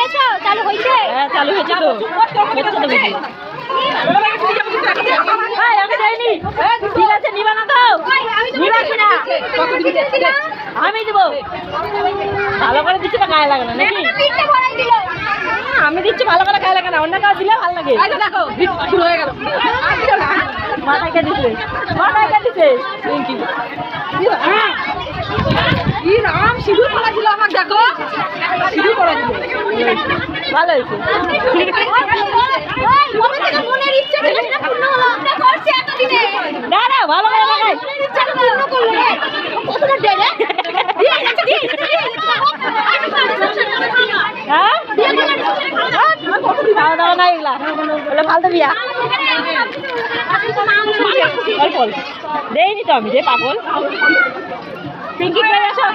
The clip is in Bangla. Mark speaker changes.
Speaker 1: করেছো? চালু হয়েছে?
Speaker 2: হ্যাঁ চালু হয়েছে তো। আমি দেয়নি। ঠিক আছে নিবা না তো? নিবা কিনা? আমি দেবো। ভালো করে দিচ্ছি না গায়ে লাগে না নাকি? আমি দিচ্ছি ভালো করে গায়ে লাগে না, অন্য কাজ দিলে ভালো লাগে। দেখো শুরু হয়ে গেল। মাথায় কাটিছে, মাথায় কাটিছে। রাম সিঁদুর পড়া ছিল আমার, দেখো সিঁদুর পড়া ছিল। ভালো হয়েছে। না না ভালো করে লাগাই। দাও না এগুলা বলে ফালতু বিয়া। দেয়নি তো আমি রে পাগল। পিঙ্কি করে আসো।